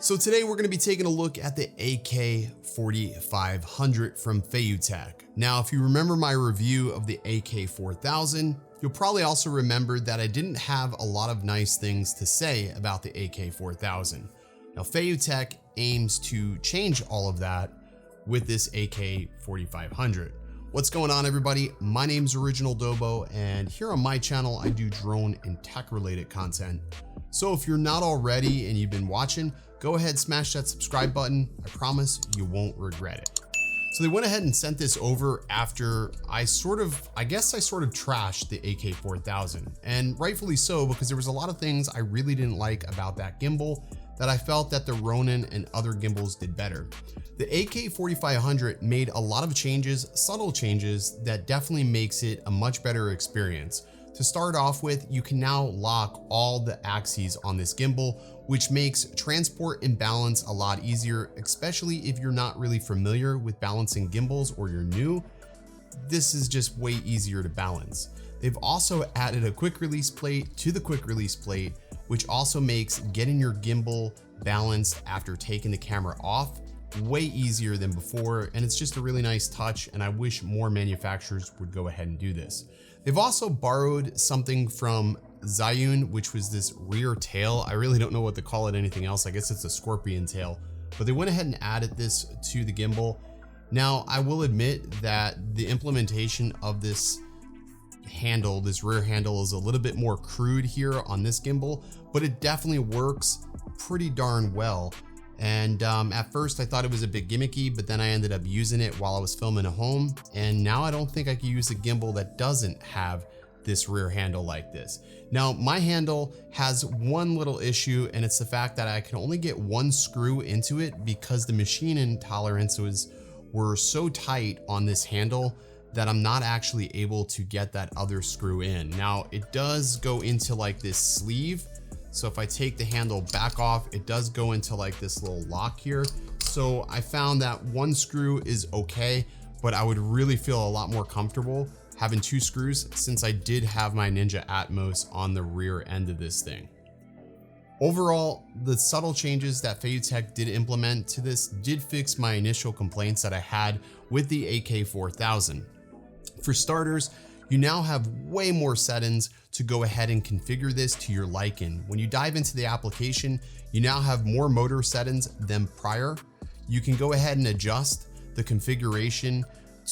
So today we're going to be taking a look at the AK4500 from Feiyutech. Now, if you remember my review of the AK4000, you'll probably also remember that I didn't have a lot of nice things to say about the AK4000. Now, Feiyutech aims to change all of that with this AK4500. What's going on, everybody? My name's Original Dobo, and here on my channel, I do drone and tech related content. So if you're not already and you've been watching, go ahead, smash that subscribe button. I promise you won't regret it. So they went ahead and sent this over after I guess I sort of trashed the AK4000, and rightfully so, because there was a lot of things I really didn't like about that gimbal that I felt that the Ronin and other gimbals did better. The AK4500 made a lot of changes, subtle changes, that definitely makes it a much better experience. To start off with, you can now lock all the axes on this gimbal, which makes transport and balance a lot easier, especially if you're not really familiar with balancing gimbals or you're new. This is just way easier to balance. They've also added a quick release plate to the quick release plate, which also makes getting your gimbal balanced after taking the camera off way easier than before, and it's just a really nice touch, and I wish more manufacturers would go ahead and do this. They've also borrowed something from Zhiyun, which was this rear tail. I really don't know what to call it anything else. I guess it's a scorpion tail, but they went ahead and added this to the gimbal. Now, I will admit that the implementation of this handle, this rear handle, is a little bit more crude here on this gimbal, but it definitely works pretty darn well. And at first I thought it was a bit gimmicky, but then I ended up using it while I was filming at home, and now I don't think I can use a gimbal that doesn't have this rear handle like this. Now, my handle has one little issue, and it's the fact that I can only get one screw into it because the machining tolerances were so tight on this handle that I'm not actually able to get that other screw in. Now, it does go into like this sleeve. So if I take the handle back off, it does go into like this little lock here. So I found that one screw is okay, but I would really feel a lot more comfortable having two screws, since I did have my Ninja Atmos on the rear end of this thing. Overall, the subtle changes that Feiyutech did implement to this did fix my initial complaints that I had with the AK4000. For starters, you now have way more settings to go ahead and configure this to your liking. When you dive into the application, you now have more motor settings than prior. You can go ahead and adjust the configuration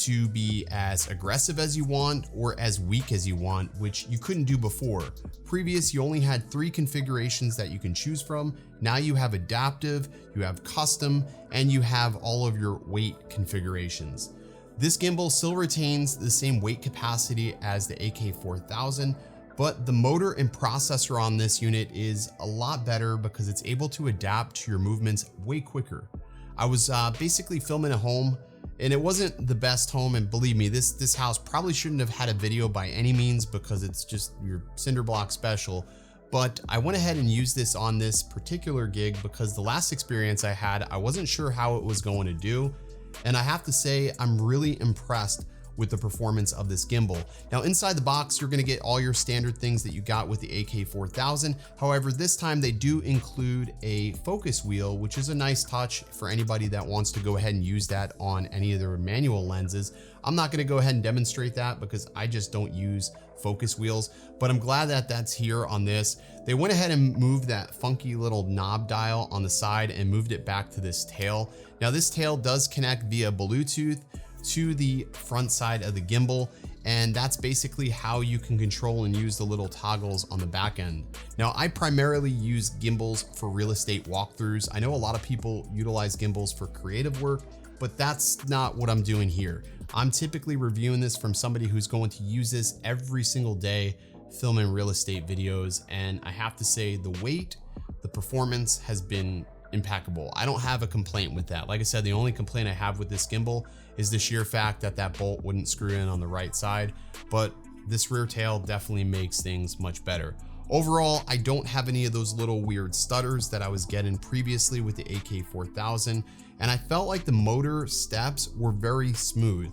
to be as aggressive as you want or as weak as you want, which you couldn't do before. Previous, you only had 3 configurations that you can choose from. Now you have adaptive, you have custom, and you have all of your weight configurations. This gimbal still retains the same weight capacity as the AK4000, but the motor and processor on this unit is a lot better because it's able to adapt to your movements way quicker. I was basically filming at home, and it wasn't the best home, and believe me, this house probably shouldn't have had a video by any means because it's just your cinder block special. But I went ahead and used this on this particular gig because the last experience I had, I wasn't sure how it was going to do. And I have to say, I'm really impressed with the performance of this gimbal. Now, inside the box, you're gonna get all your standard things that you got with the AK4000. However, this time they do include a focus wheel, which is a nice touch for anybody that wants to go ahead and use that on any of their manual lenses. I'm not gonna go ahead and demonstrate that because I just don't use focus wheels, but I'm glad that that's here on this. They went ahead and moved that funky little knob dial on the side and moved it back to this tail. Now, this tail does connect via Bluetooth to the front side of the gimbal, and that's basically how you can control and use the little toggles on the back end. Now, I primarily use gimbals for real estate walkthroughs. I know a lot of people utilize gimbals for creative work, but that's not what I'm doing here. I'm typically reviewing this from somebody who's going to use this every single day filming real estate videos, and I have to say the weight, the performance has been impeccable. I don't have a complaint with that. Like I said, the only complaint I have with this gimbal is the sheer fact that that bolt wouldn't screw in on the right side, but this rear tail definitely makes things much better. Overall, I don't have any of those little weird stutters that I was getting previously with the AK4000, and I felt like the motor steps were very smooth.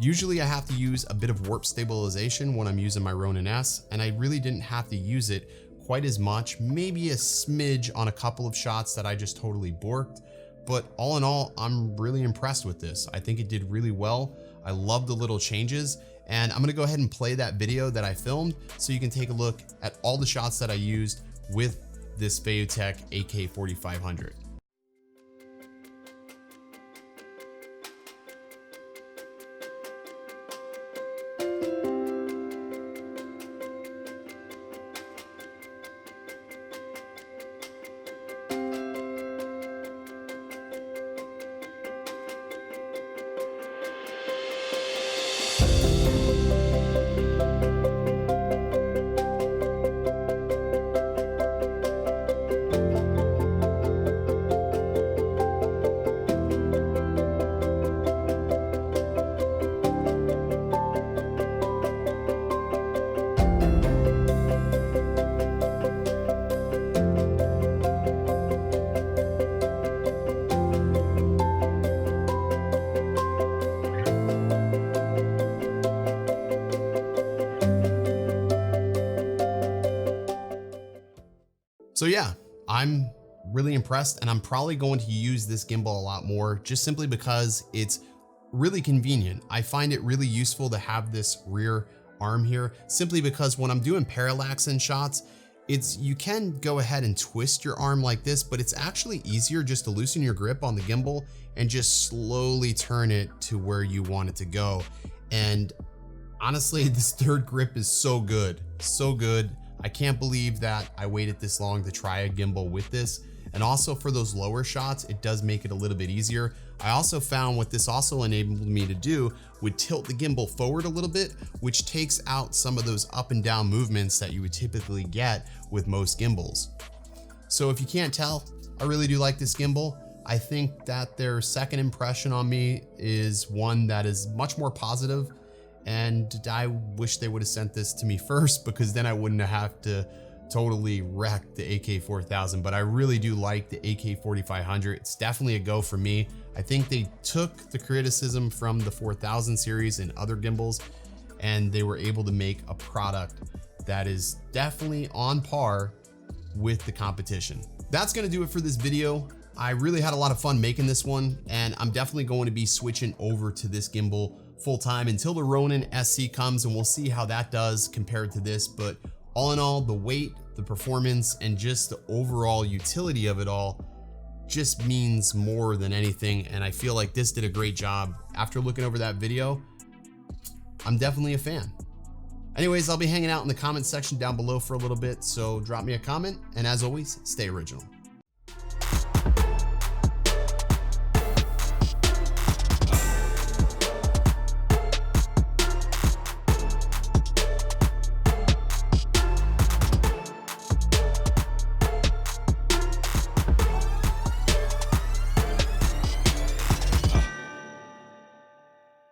Usually I have to use a bit of warp stabilization when I'm using my Ronin S, and I really didn't have to use it quite as much, maybe a smidge on a couple of shots that I just totally borked. But all in all, I'm really impressed with this. I think it did really well. I love the little changes, and I'm gonna go ahead and play that video that I filmed so you can take a look at all the shots that I used with this Feiyutech AK4500. So yeah, I'm really impressed, and I'm probably going to use this gimbal a lot more just simply because it's really convenient. I find it really useful to have this rear arm here simply because when I'm doing parallax in shots, you can go ahead and twist your arm like this, but it's actually easier just to loosen your grip on the gimbal and just slowly turn it to where you want it to go. And honestly, this third grip is so good, so good. I can't believe that I waited this long to try a gimbal with this. And also for those lower shots, it does make it a little bit easier. I also found what this also enabled me to do would tilt the gimbal forward a little bit, which takes out some of those up and down movements that you would typically get with most gimbals. So if you can't tell, I really do like this gimbal. I think that their second impression on me is one that is much more positive. And I wish they would have sent this to me first, because then I wouldn't have to totally wreck the AK4000. But I really do like the AK4500. It's definitely a go for me. I think they took the criticism from the 4000 series and other gimbals, and they were able to make a product that is definitely on par with the competition. That's gonna do it for this video. I really had a lot of fun making this one, and I'm definitely going to be switching over to this gimbal full time until the Ronin SC comes, and we'll see how that does compared to this. But all in all, the weight, the performance, and just the overall utility of it all just means more than anything. And I feel like this did a great job. After looking over that video, I'm definitely a fan. Anyways, I'll be hanging out in the comment section down below for a little bit, so drop me a comment, and as always, stay original.